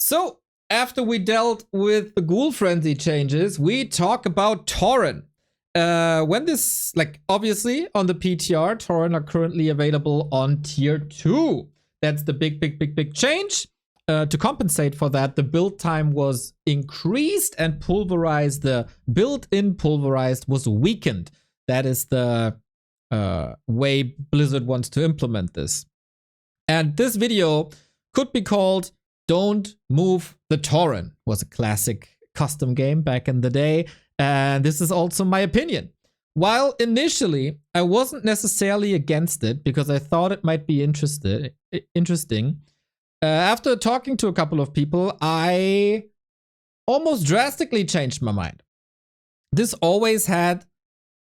So, after we dealt with the Ghoul Frenzy changes, we talk about Toren. When this, obviously on the PTR, Toren are currently available on tier 2. That's the big change. To compensate for that, the build time was increased and pulverized. The built-in pulverized was weakened. That is the way Blizzard wants to implement this. And this video could be called Don't Move the Toren. Was a classic custom game back in the day. And this is also my opinion. While initially I wasn't necessarily against it because I thought it might be interesting, after talking to a couple of people, I almost drastically changed my mind. This always had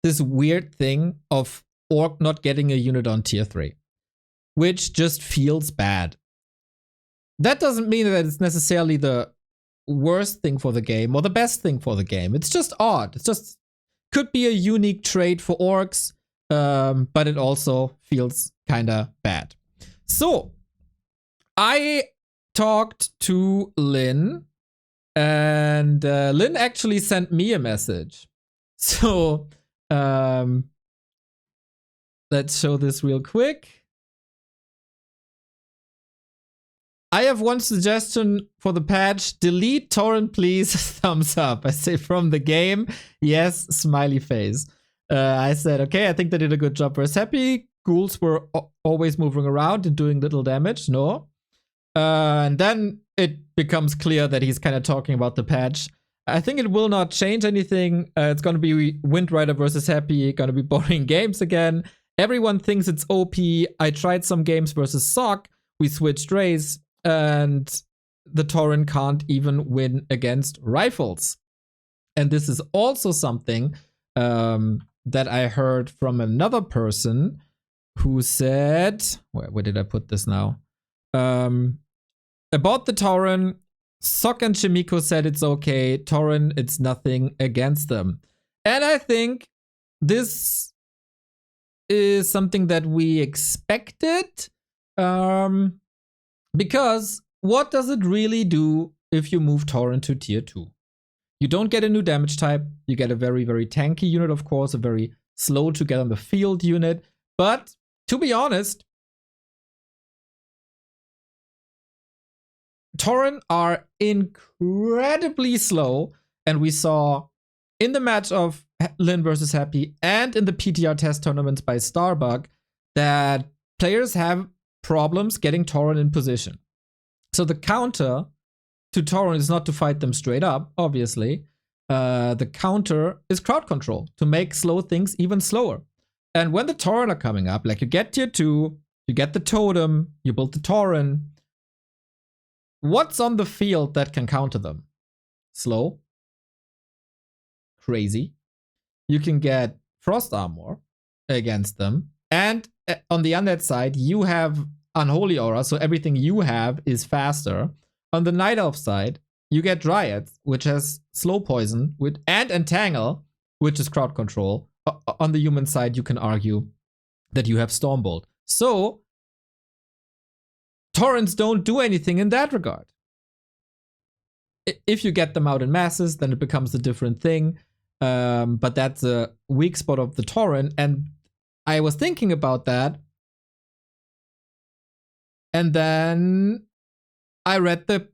this weird thing of Orc not getting a unit on tier 3, which just feels bad. That doesn't mean that it's necessarily the worst thing for the game or the best thing for the game. It's just odd. It's just could be a unique trait for Orcs, but it also feels kind of bad. So I talked to Lynn, and Lynn actually sent me a message. So let's show this real quick. I have one suggestion for the patch. Delete Toren, please. Thumbs up. I say from the game. Yes, smiley face. I said, okay, I think they did a good job. Whereas happy ghouls were always moving around and doing little damage. No. And then it becomes clear that he's kind of talking about the patch. I think it will not change anything. It's going to be Windrider versus Happy. Going to be boring games again. Everyone thinks it's OP. I tried some games versus Sock. We switched race. And the Toren can't even win against rifles. And this is also something that I heard from another person who said, where did I put this now? About the Toren, Sok and Shimiko said it's okay. Toren, it's nothing against them. And I think this is something that we expected. Because what does it really do if you move Toren to tier 2? You don't get a new damage type. You get a very, very tanky unit, of course, a very slow to get on the field unit. But to be honest, Toren are incredibly slow. And we saw in the match of Lynn versus Happy and in the PTR test tournaments by Starbug that players have problems getting Toren in position. So the counter to Toren is not to fight them straight up, obviously. The counter is crowd control to make slow things even slower. And when the Toren are coming up, like you get tier 2, you get the totem, you build the Toren. What's on the field that can counter them? Slow. Crazy. You can get Frost Armor against them. And on the undead side, you have Unholy Aura, so everything you have is faster. On the Night Elf side, you get Dryads, which has Slow Poison, and Entangle, which is crowd control. On the human side, you can argue that you have Stormbolt. So, Torrents don't do anything in that regard. If you get them out in masses, then it becomes a different thing. But that's a weak spot of the Toren, and I was thinking about that. And then I read the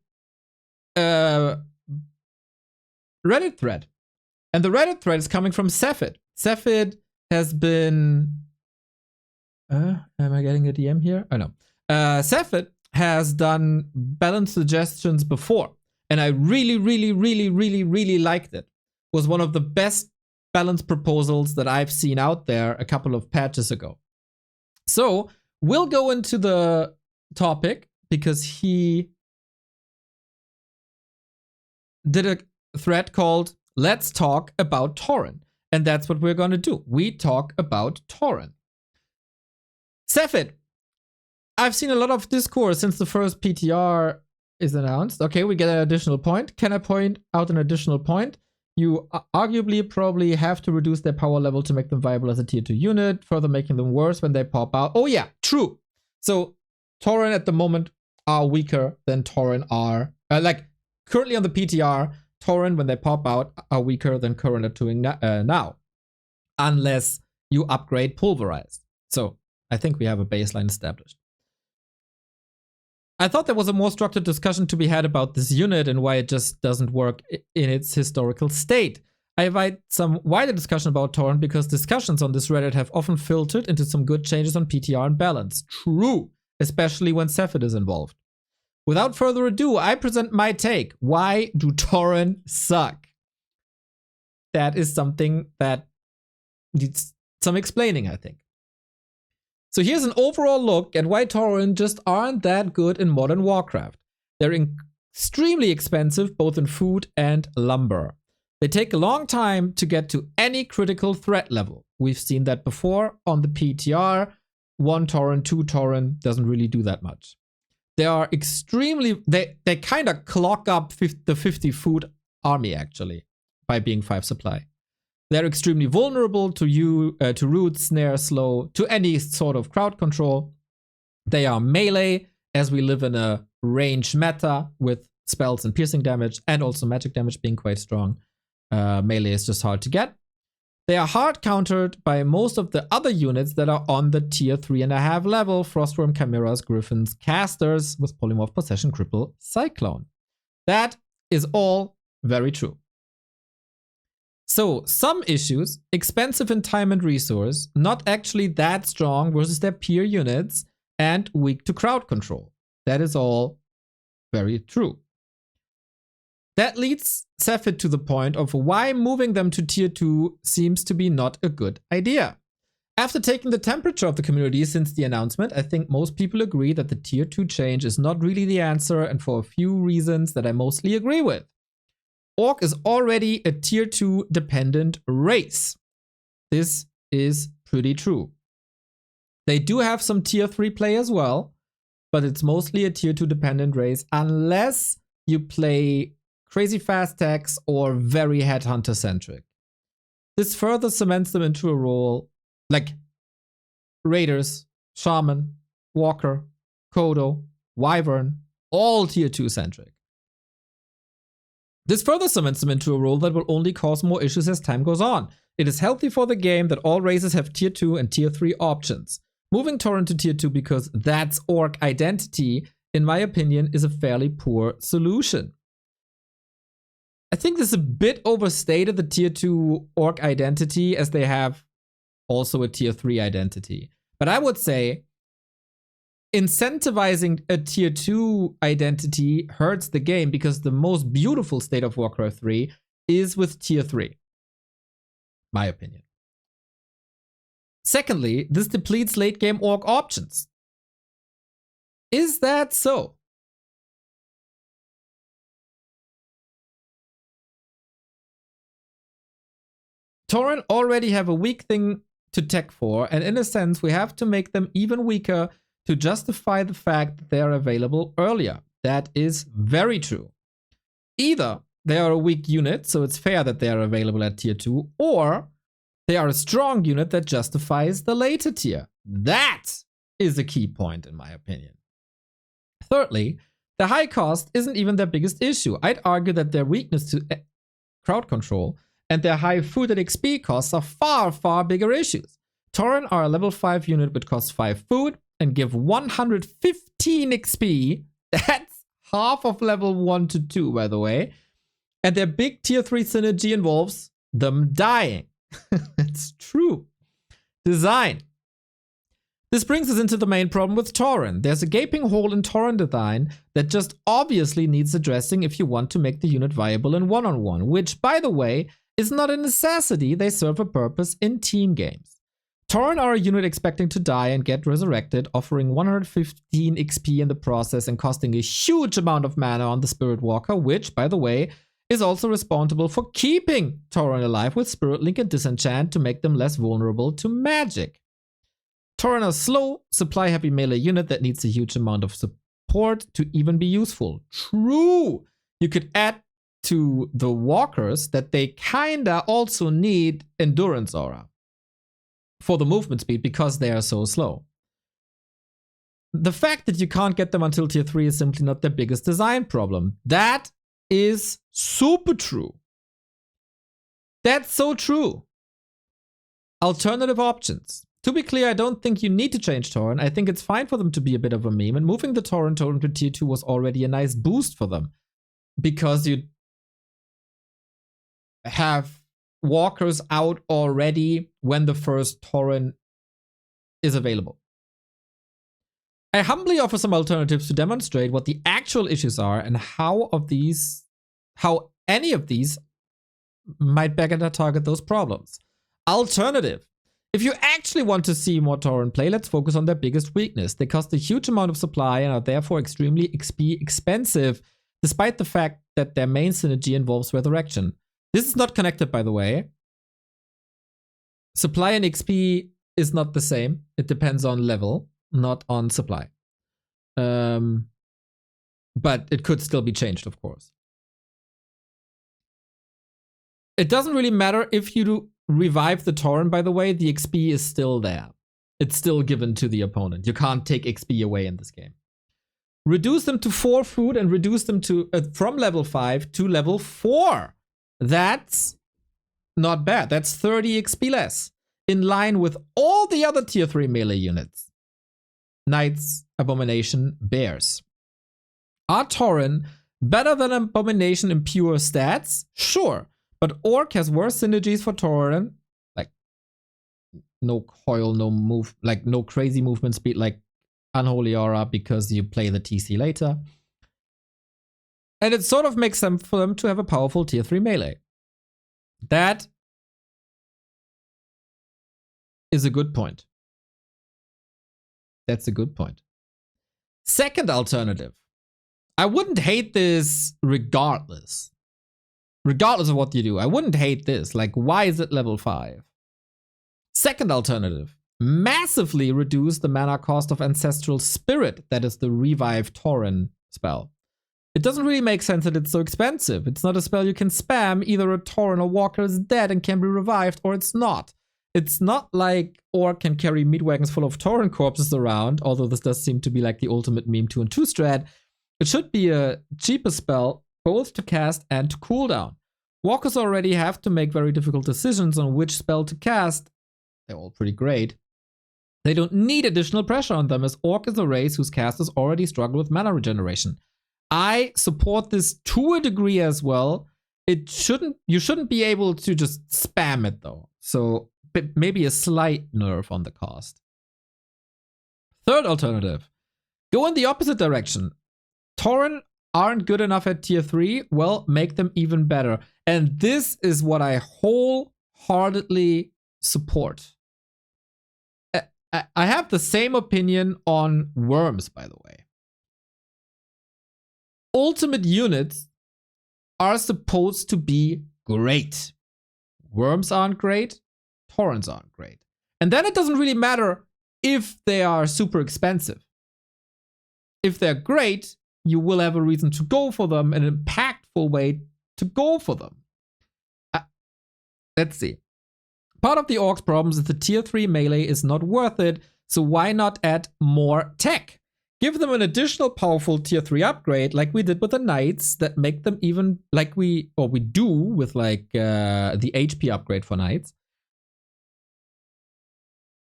Reddit thread. And the Reddit thread is coming from Cephid. Cephid has been... am I getting a DM here? Oh, no. Cephid has done balance suggestions before. And I really liked it. It was one of the best balance proposals that I've seen out there a couple of patches ago. So we'll go into the topic because he did a thread called Let's Talk About Toren. And that's what we're going to do. We talk about Toren. Cephid, I've seen a lot of discourse since the first PTR is announced. Okay, we get an additional point. Can I point out an additional point? You arguably probably have to reduce their power level to make them viable as a tier 2 unit, further making them worse when they pop out. Oh yeah, true. So Toren at the moment are weaker than Toren are Like, currently on the PTR, Toren, when they pop out, are weaker than current are doing now. Unless you upgrade Pulverized. So, I think we have a baseline established. I thought there was a more structured discussion to be had about this unit and why it just doesn't work in its historical state. I invite some wider discussion about Toren because discussions on this Reddit have often filtered into some good changes on PTR and balance. True, especially when Cephid is involved. Without further ado, I present my take. Why do Toren suck? That is something that needs some explaining, I think. So here's an overall look at why Tauren just aren't that good in modern Warcraft. They're extremely expensive both in food and lumber. They take a long time to get to any critical threat level. We've seen that before on the PTR. 1 Tauren, 2 Tauren doesn't really do that much. They are extremely, they kind of clock up the 50 food army actually by being 5 supply. They're extremely vulnerable to root, snare, slow, to any sort of crowd control. They are melee, as we live in a range meta with spells and piercing damage, and also magic damage being quite strong. Melee is just hard to get. They are hard countered by most of the other units that are on the tier 3.5 level: Frostworm, Chimeras, Griffins, Casters with Polymorph, Possession, Cripple, Cyclone. That is all very true. So, some issues: expensive in time and resource, not actually that strong versus their peer units, and weak to crowd control. That is all very true. That leads Cephid to the point of why moving them to tier 2 seems to be not a good idea. After taking the temperature of the community since the announcement, I think most people agree that the tier 2 change is not really the answer, and for a few reasons that I mostly agree with. Orc is already a tier 2 dependent race. This is pretty true. They do have some tier 3 play as well, but it's mostly a tier 2 dependent race unless you play crazy fast techs or very headhunter centric. This further cements them into a role like Raiders, Shaman, Walker, Kodo, Wyvern, all tier 2 centric. This further cements them into a role that will only cause more issues as time goes on. It is healthy for the game that all races have tier 2 and tier 3 options. Moving Toren to tier 2 because that's Orc identity, in my opinion, is a fairly poor solution. I think this is a bit overstated, the tier 2 Orc identity, as they have also a tier 3 identity. But I would say incentivizing a tier 2 identity hurts the game because the most beautiful state of Warcraft 3 is with tier 3. My opinion. Secondly, this depletes late game Orc options. Is that so? Tauren already have a weak thing to tech for, and in a sense, we have to make them even weaker to justify the fact that they are available earlier. That is very true. Either they are a weak unit, so it's fair that they are available at tier 2, or they are a strong unit that justifies the later tier. That is a key point, in my opinion. Thirdly, the high cost isn't even their biggest issue. I'd argue that their weakness to crowd control and their high food and XP costs are far, far bigger issues. Tauren are a level 5 unit which costs 5 food and give 115 XP. That's half of level 1 to 2, by the way. And their big tier 3 synergy involves them dying. It's true. Design. This brings us into the main problem with Tauren. There's a gaping hole in Tauren design that just obviously needs addressing if you want to make the unit viable in one-on-one, which, by the way, is not a necessity. They serve a purpose in team games. Tauren are a unit expecting to die and get resurrected, offering 115 XP in the process and costing a huge amount of mana on the Spirit Walker, which, by the way, is also responsible for keeping Tauren alive with Spirit Link and Disenchant to make them less vulnerable to magic. Tauren are slow, supply-heavy melee unit that needs a huge amount of support to even be useful. True! You could add to the walkers that they kinda also need endurance aura for the movement speed because they are so slow. the fact that you can't get them until tier 3 is simply not their biggest design problem. That is super true. That's so true. Alternative options. To be clear, I don't think you need to change Toren. I think it's fine for them to be a bit of a meme, and moving the Toren to tier 2 was already a nice boost for them. Because you have walkers out already when the first Toren is available. I humbly offer some alternatives to demonstrate what the actual issues are and how any of these might better target those problems. Alternative. If you actually want to see more Toren play, let's focus on their biggest weakness. They cost a huge amount of supply and are therefore extremely XP expensive, despite the fact that their main synergy involves resurrection. This is not connected, by the way. Supply and XP is not the same. It depends on level, not on supply. But it could still be changed, of course. It doesn't really matter if you revive the Toren, by the way, the XP is still there. It's still given to the opponent. You can't take XP away in this game. Reduce them to 4 food and reduce them to from level 5 to level 4. That's not bad. That's 30 XP less. In line with all the other tier 3 melee units. Knights, Abomination, Bears. Are Toren better than Abomination in pure stats? Sure. But Orc has worse synergies for Toren. Like, no coil, no move, like no crazy movement speed, like Unholy Aura, because you play the TC later. And it sort of makes sense for them to have a powerful tier 3 melee. That is a good point. That's a good point. Second alternative. I wouldn't hate this regardless. Regardless of what you do. I wouldn't hate this. Like, why is it level 5? Second alternative. Massively reduce the mana cost of Ancestral Spirit. That is the Revive Toren spell. It doesn't really make sense that it's so expensive. It's not a spell you can spam. Either a Toren or Walker is dead and can be revived, or it's not. It's not like Orc can carry meat wagons full of Toren corpses around, although this does seem to be like the ultimate meme 2 and 2 strat. It should be a cheaper spell, both to cast and to cooldown. Walkers already have to make very difficult decisions on which spell to cast. They're all pretty great. They don't need additional pressure on them, as Orc is a race whose casters already struggle with mana regeneration. I support this to a degree as well. You shouldn't be able to just spam it though. So maybe a slight nerf on the cost. Third alternative. Go in the opposite direction. Toren aren't good enough at tier 3. Well, make them even better. And this is what I wholeheartedly support. I have the same opinion on worms, by the way. Ultimate units are supposed to be great. Worms aren't great. Torrens aren't great. And then it doesn't really matter if they are super expensive. If they're great, you will have a reason to go for them, an impactful way to go for them. Let's see. Part of the Orc's problems is the tier 3 melee is not worth it, so why not add more tech? Give them an additional powerful tier 3 upgrade like we did with the Knights that make them even, like we do with like the HP upgrade for Knights.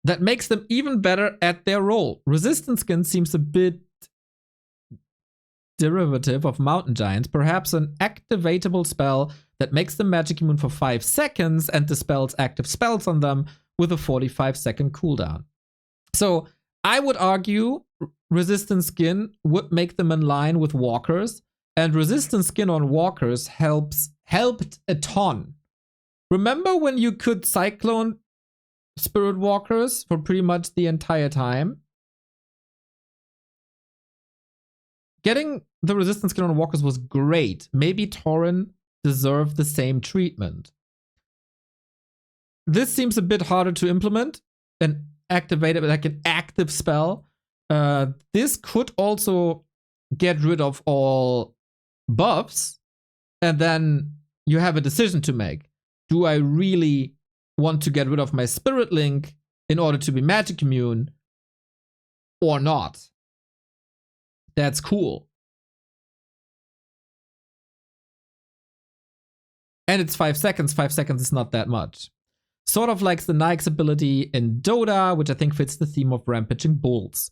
That makes them even better at their role. Resistance skin seems a bit derivative of Mountain Giants, perhaps an activatable spell that makes them magic immune for 5 seconds and dispels active spells on them with a 45-second cooldown. So I would argue resistance skin would make them in line with walkers, and resistance skin on walkers helped a ton. Remember when you could cyclone spirit walkers for pretty much the entire time? Getting the resistance skin on walkers was great. Maybe Toren deserved the same treatment. This seems a bit harder to implement and activate it like an active spell. This could also get rid of all buffs, and then you have a decision to make. Do I really want to get rid of my Spirit Link in order to be magic immune or not? That's cool. And it's 5 seconds. 5 seconds is not that much. Sort of like the Nyx ability in Dota, which I think fits the theme of rampaging bulls.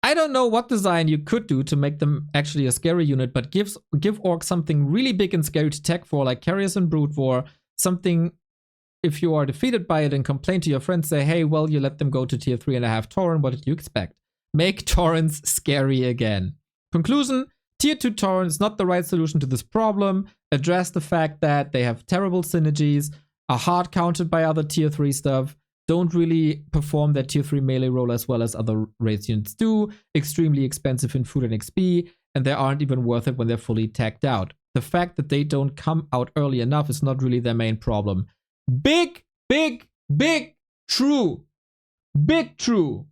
I don't know what design you could do to make them actually a scary unit, but give orcs something really big and scary to tech for, like Carriers and Brood War. Something, if you are defeated by it and complain to your friends, say, hey, well, you let them go to tier 3.5 Toren, what did you expect? Make Torrens scary again. Conclusion, tier 2 Toren is not the right solution to this problem. Address the fact that they have terrible synergies, are hard counted by other tier 3 stuff, don't really perform their tier 3 melee role as well as other race units do, extremely expensive in food and XP, and they aren't even worth it when they're fully tagged out. The fact that they don't come out early enough is not really their main problem. Big, big, big true. Big true.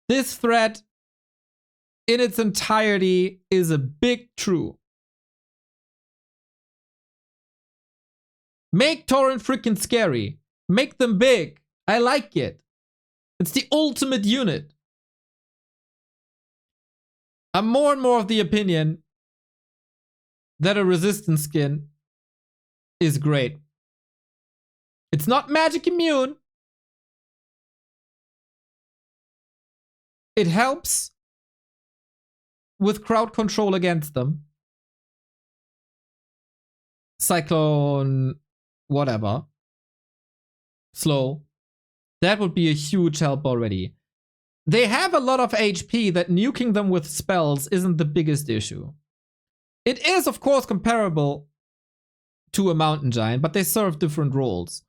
This thread in its entirety is a big true. Make Toren freaking scary. Make them big. I like it. It's the ultimate unit. I'm more and more of the opinion that a resistance skin is great. It's not magic immune. It helps with crowd control against them. Cyclone, whatever. Slow. That would be a huge help already. They have a lot of HP that nuking them with spells isn't the biggest issue. It is, of course, comparable to a mountain giant, but they serve different roles.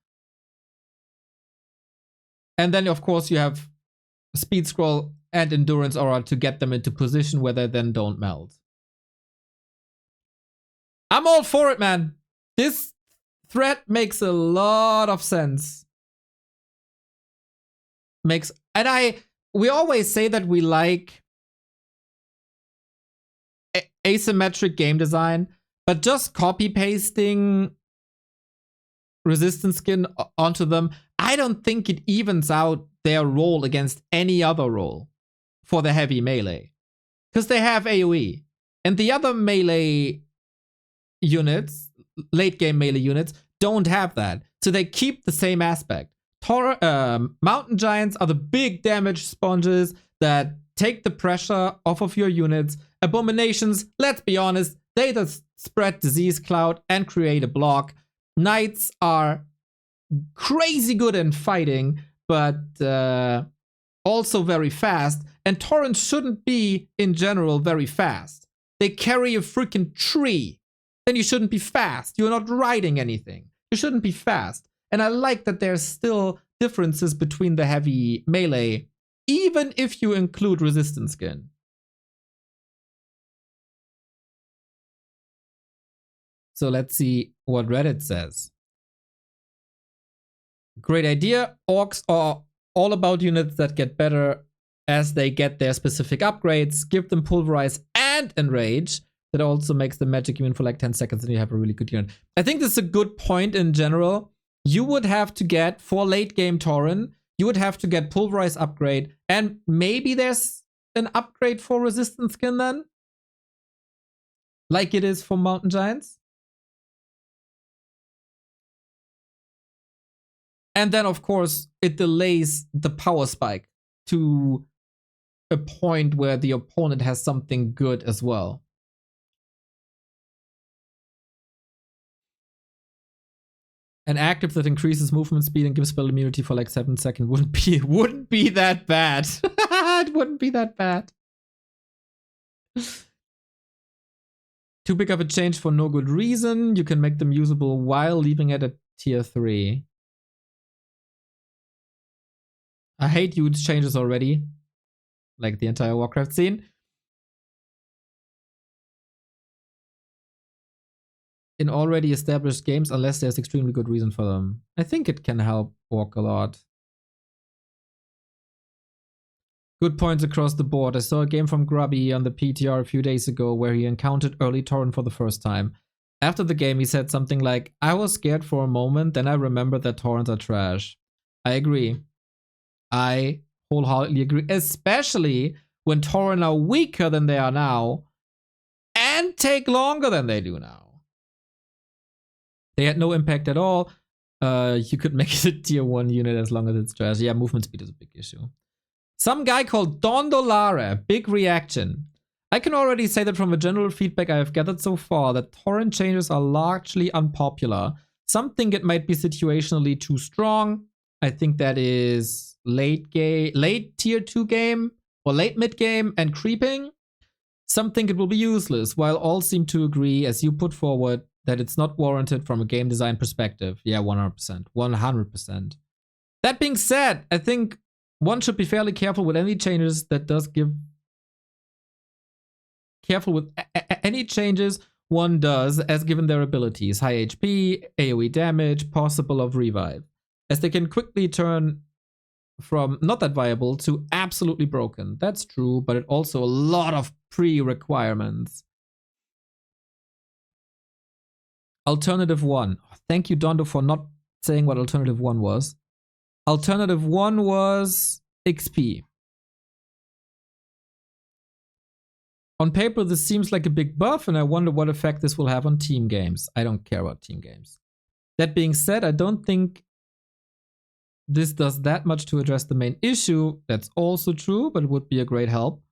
And then, of course, you have speed scroll and endurance aura to get them into position where they then don't melt. I'm all for it, man. This threat makes a lot of sense. We always say that we like asymmetric game design, but just copy pasting resistance skin onto them, I don't think it evens out their role against any other role for the heavy melee. Because they have AoE. And the other melee units, late game melee units, don't have that. So they keep the same aspect. Mountain giants are the big damage sponges that take the pressure off of your units. Abominations, let's be honest, they just spread disease cloud and create a block. Knights are crazy good in fighting, but also very fast. And Torrents shouldn't be, in general, very fast. They carry a freaking tree. Then you shouldn't be fast. You're not riding anything. You shouldn't be fast. And I like that there's still differences between the heavy melee, even if you include resistance skin. So let's see what Reddit says. Great idea. Orcs are all about units that get better as they get their specific upgrades. Give them pulverize and enrage. That also makes the magic immune for like 10 seconds and you have a really good unit. I think this is a good point in general. You would have to get, for late game Toren, you would have to get pulverize upgrade, and maybe there's an upgrade for resistance skin then? Like it is for mountain giants? And then, of course, it delays the power spike to a point where the opponent has something good as well. An active that increases movement speed and gives spell immunity for like 7 seconds wouldn't be that bad. It wouldn't be that bad. Too big of a change for no good reason. You can make them usable while leaving it at tier 3. I hate huge changes already. Like the entire Warcraft scene. In already established games, unless there's extremely good reason for them. I think it can help Orc a lot. Good points across the board. I saw a game from Grubby on the PTR a few days ago where he encountered early Toren for the first time. After the game, he said something like, I was scared for a moment, then I remembered that Torrents are trash. I agree. I wholeheartedly agree. Especially when Toren are weaker than they are now and take longer than they do now. They had no impact at all. You could make it a tier 1 unit as long as it's trash. Yeah, movement speed is a big issue. Some guy called Dondolare, big reaction. I can already say that from the general feedback I have gathered so far that Toren changes are largely unpopular. Some think it might be situationally too strong. I think that is late tier 2 game or late mid game and creeping. Some think it will be useless, while all seem to agree, as you put forward, that it's not warranted from a game design perspective. Yeah, 100%. 100%. That being said, I think one should be fairly careful with any changes that does give... Careful with any changes one does, as given their abilities. High HP, AoE damage, possible of revive. As they can quickly turn from not that viable to absolutely broken. That's true, but it also a lot of pre-requirements. Alternative 1. Thank you, Dondo, for not saying what Alternative 1 was. Alternative 1 was XP. On paper, this seems like a big buff, and I wonder what effect this will have on team games. I don't care about team games. That being said, I don't think this does that much to address the main issue. That's also true, but it would be a great help.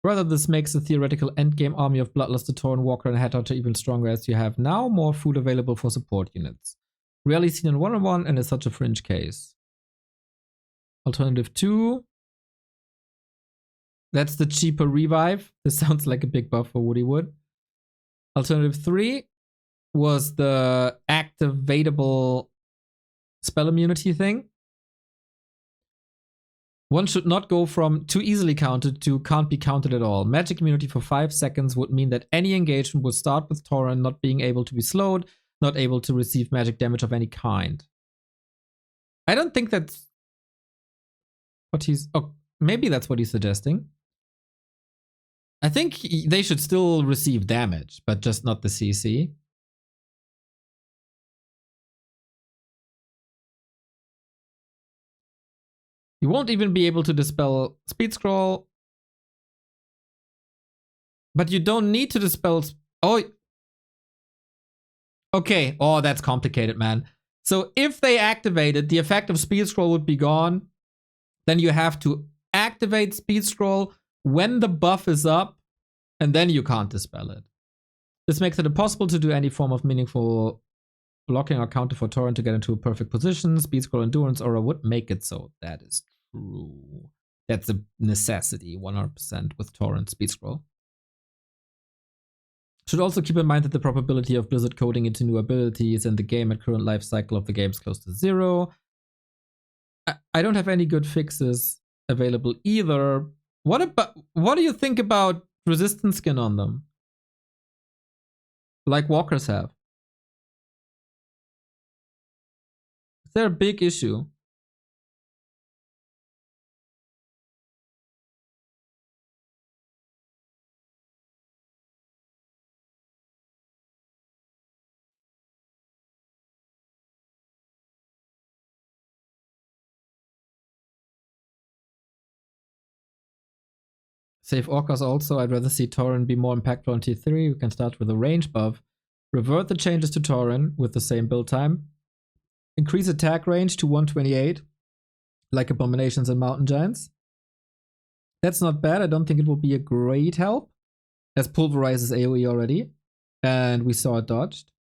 Rather, this makes the theoretical endgame army of Bloodlust, Toren, Walker, and Headhunter even stronger as you have now more food available for support units. Rarely seen in 1-on-1 and is such a fringe case. Alternative 2. That's the cheaper revive. This sounds like a big buff for Woody Wood. Alternative 3 was the activatable spell immunity thing. One should not go from too easily counted to can't be counted at all. Magic immunity for 5 seconds would mean that any engagement would start with Toren not being able to be slowed, not able to receive magic damage of any kind. I don't think that's what he's... Oh, maybe that's what he's suggesting. I think they should still receive damage, but just not the CC. You won't even be able to dispel speed scroll. But you don't need to dispel... Oh. Okay. Oh, that's complicated, man. So if they activate it, the effect of speed scroll would be gone. Then you have to activate speed scroll when the buff is up, and then you can't dispel it. This makes it impossible to do any form of meaningful blocking or counter for Toren to get into a perfect position. Speed scroll endurance aura would make it so. That is true. That's a necessity, 100% with Toren speed scroll. Should also keep in mind that the probability of Blizzard coding into new abilities in the game at current life cycle of the game is close to 0. I don't have any good fixes available either. What do you think about resistance skin on them? Like walkers have. Is there a big issue? Save Orcas also. I'd rather see Toren be more impactful on tier 3. We can start with a range buff. Revert the changes to Toren with the same build time. Increase attack range to 128, like Abominations and Mountain Giants. That's not bad. I don't think it will be a great help, as pulverizes AoE already, and we saw it dodged.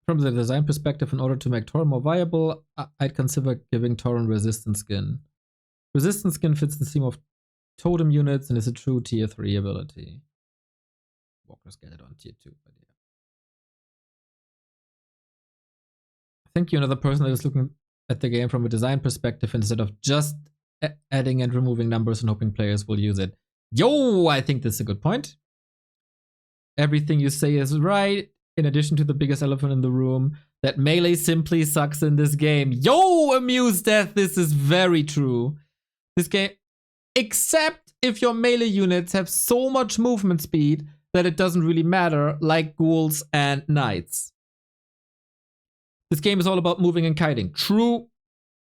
From the design perspective, in order to make Toren more viable, I'd consider giving Toren resistance skin. Resistance skin fits the theme of totem units and is a true tier 3 ability. Walkers get it on tier 2, but yeah. Thank you, another person that is looking at the game from a design perspective instead of just adding and removing numbers and hoping players will use it. Yo, I think that's a good point. Everything you say is right. In addition to the biggest elephant in the room, that melee simply sucks in this game. Yo, Amuse Death, this is very true. This game, except if your melee units have so much movement speed that it doesn't really matter, like ghouls and knights. This game is all about moving and kiting. True.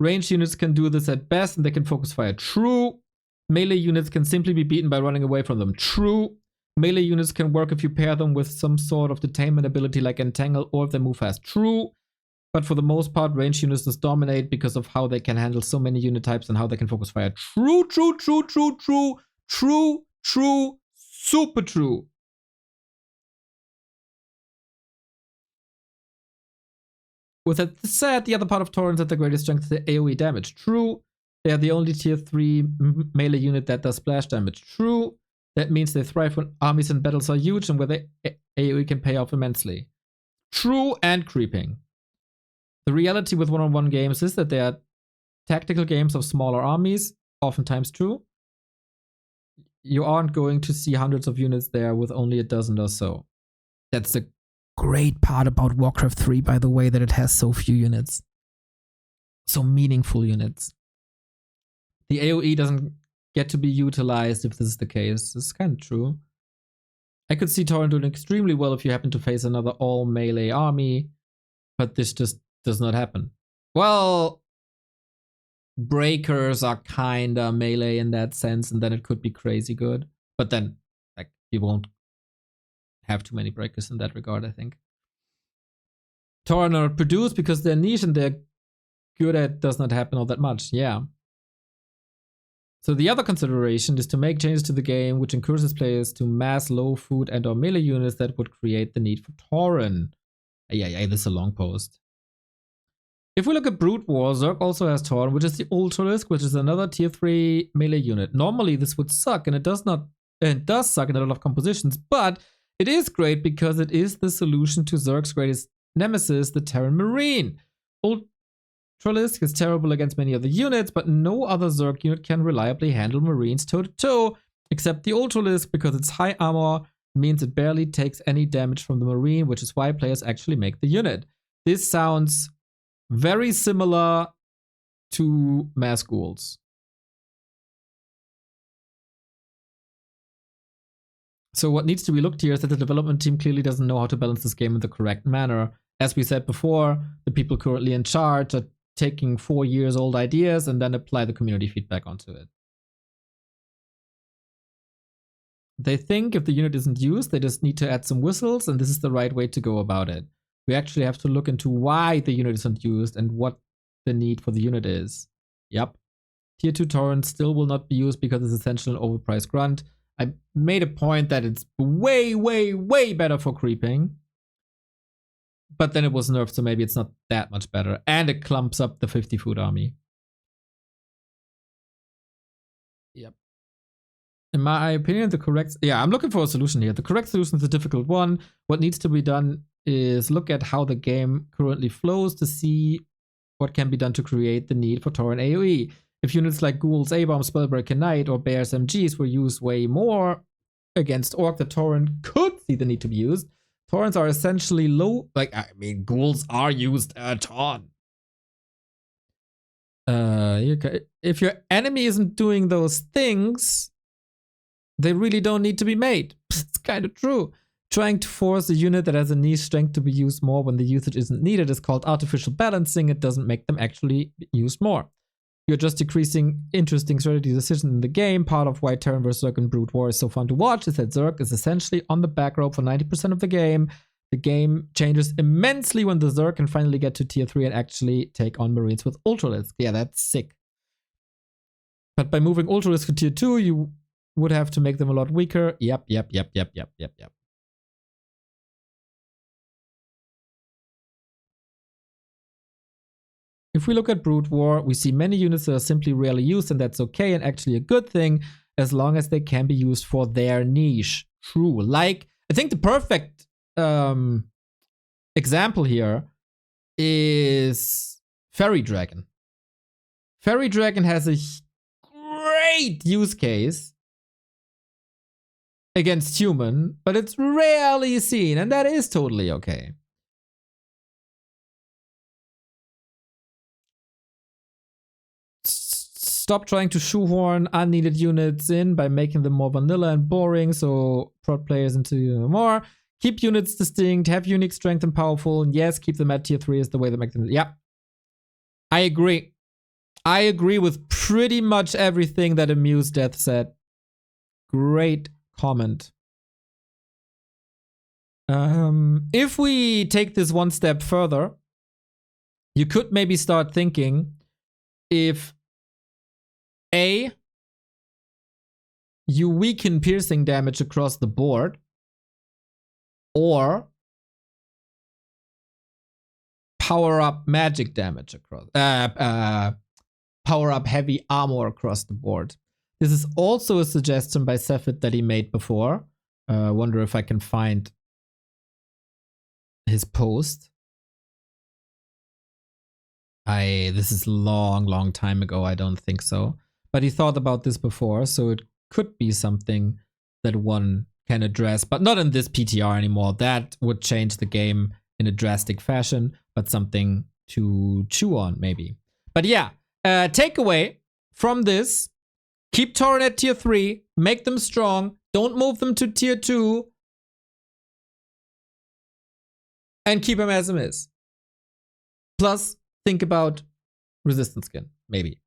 Ranged units can do this at best and they can focus fire. True. Melee units can simply be beaten by running away from them. True. Melee units can work if you pair them with some sort of detainment ability like Entangle or if they move fast. True. But for the most part, ranged units just dominate because of how they can handle so many unit types and how they can focus fire. True, true, true, true, true, true, true, super true. With that said, the other part of Taurens at the greatest strength is the AoE damage. True. They are the only tier 3 melee unit that does splash damage. True. That means they thrive when armies and battles are huge and where the AoE can pay off immensely. True and creeping. The reality with one-on-one games is that they are tactical games of smaller armies, oftentimes true. You aren't going to see hundreds of units there with only a dozen or so. That's the great part about Warcraft 3, by the way, that it has so few units. So meaningful units. The AoE doesn't get to be utilized if this is the case. This is kind of true. I could see Toren doing extremely well if you happen to face another all-melee army, but this just does not happen. Well, breakers are kinda melee in that sense, and then it could be crazy good. But then, like, you won't have too many breakers in that regard, I think. Tauren are produced because they're niche and they're good at does not happen all that much. Yeah. So the other consideration is to make changes to the game which encourages players to mass low food and or melee units that would create the need for Tauren. Yeah, this is a long post. If we look at Brute War, Zerg also has Tauren, which is the Ultralisk, which is another tier 3 melee unit. Normally this would suck, and it does suck in a lot of compositions, but it is great because it is the solution to Zerg's greatest nemesis, the Terran Marine. Ultralisk is terrible against many other units, but no other Zerg unit can reliably handle Marines toe-to-toe, except the Ultralisk, because its high armor means it barely takes any damage from the Marine, which is why players actually make the unit. This sounds very similar to Mass Ghouls. So what needs to be looked here is that the development team clearly doesn't know how to balance this game in the correct manner. As we said before, the people currently in charge are taking 4 years old ideas and then apply the community feedback onto it. They think if the unit isn't used, they just need to add some whistles, and this is the right way to go about it. We actually have to look into why the unit isn't used and what the need for the unit is. Yep. Tier 2 Tauren still will not be used because it's essentially an overpriced grunt. I made a point that it's way, way, way better for creeping. But then it was nerfed, so maybe it's not that much better. And it clumps up the 50 food army. Yep. In my opinion, the correct... Yeah, I'm looking for a solution here. The correct solution is a difficult one. What needs to be done is look at how the game currently flows to see what can be done to create the need for Tauren AoE. If units like Ghouls, A-Bomb, Spellbreaker Knight, or Bears MGs were used way more against Orc, the Tauren could see the need to be used. Taurens are essentially low, like, I mean, Ghouls are used a ton. If your enemy isn't doing those things, they really don't need to be made. It's kind of true. Trying to force a unit that has a niche strength to be used more when the usage isn't needed is called artificial balancing. It doesn't make them actually used more. You're just decreasing interesting strategy decisions in the game. Part of why Terran vs. Zerg and Brute War is so fun to watch is that Zerg is essentially on the back row for 90% of the game. The game changes immensely when the Zerg can finally get to tier 3 and actually take on Marines with Ultralisk. Yeah, that's sick. But by moving Ultralisk to tier 2, you would have to make them a lot weaker. Yep. If we look at Brute War, we see many units that are simply rarely used, and that's okay and actually a good thing as long as they can be used for their niche. True. Like, I think the perfect example here is Fairy Dragon. Fairy Dragon has a great use case against human, but it's rarely seen, and that is totally okay. Stop trying to shoehorn unneeded units in by making them more vanilla and boring, so prod players into more. Keep units distinct, have unique strength and powerful, and yes, keep them at tier 3 is the way the mechanism. Yeah. I agree. I agree with pretty much everything that Amuse Death said. Great comment. If we take this one step further, you could maybe start thinking if A, you weaken piercing damage across the board, or power up magic damage across, power up heavy armor across the board. This is also a suggestion by Sefit that he made before. Wonder if I can find his post. This is long time ago. I don't think so. But he thought about this before, so it could be something that one can address, but not in this PTR anymore. That would change the game in a drastic fashion, but something to chew on maybe. But yeah, takeaway from this: keep Toren at tier 3, make them strong, don't move them to tier 2, and keep them as them is. Plus, think about resistance skin, maybe.